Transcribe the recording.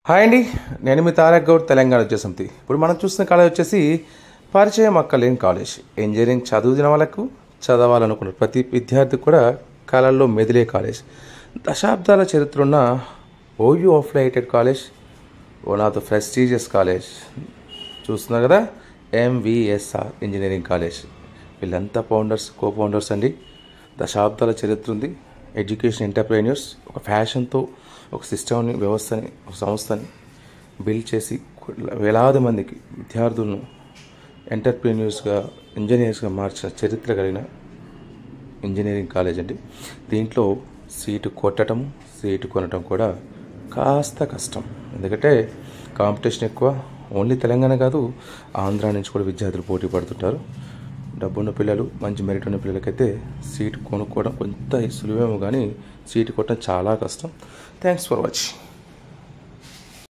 Hi అండి, నేను మీ తారక్ గౌడ్, తెలంగాణ విద్యాసమితి. ఇప్పుడు మనం చూస్తున్న కాలేజ్ వచ్చేసి పరిచయం అక్కర్లేని కాలేజ్. ఇంజనీరింగ్ చదివిన వాళ్ళకు, చదవాలనుకున్న ప్రతి విద్యార్థికి కూడా కళల్లో మెదిలే కాలేజ్. దశాబ్దాల చరిత్ర ఉన్న OU affiliated college, one of the prestigious college. చూస్తున్నారు కదా, ఎంవిఎస్ఆర్ ఇంజనీరింగ్ కాలేజ్. వీళ్ళంతా ఫౌండర్స్, కో ఫౌండర్స్ అండి. దశాబ్దాల చరిత్ర ఉంది. ఎడ్యుకేషన్ ఎంటర్ప్రెన్యూర్స్ ఒక ఫ్యాషన్తో ఒక సిస్టమ్ని, వ్యవస్థని, ఒక సంస్థని బిల్డ్ చేసి వేలాది మందికి విద్యార్థులను ఎంటర్ప్రెన్యూర్స్గా, ఇంజనీర్స్గా మార్చిన చరిత్ర కలిగిన ఇంజనీరింగ్ కాలేజ్ అండి. దీంట్లో సీటు కొట్టడం, సీటు కొనటం కూడా కాస్త కష్టం. ఎందుకంటే కాంపిటీషన్ ఎక్కువ. ఓన్లీ తెలంగాణ కాదు, ఆంధ్ర నుంచి కూడా విద్యార్థులు పోటీ పడుతుంటారు. డబ్బున్న పిల్లలు, మంచి మెరిట్ ఉన్న పిల్లలకైతే సీటు కొనుక్కోవడం కొంత సులువేమో, కానీ సీటు కొట్టడం చాలా కష్టం. Thanks for watching.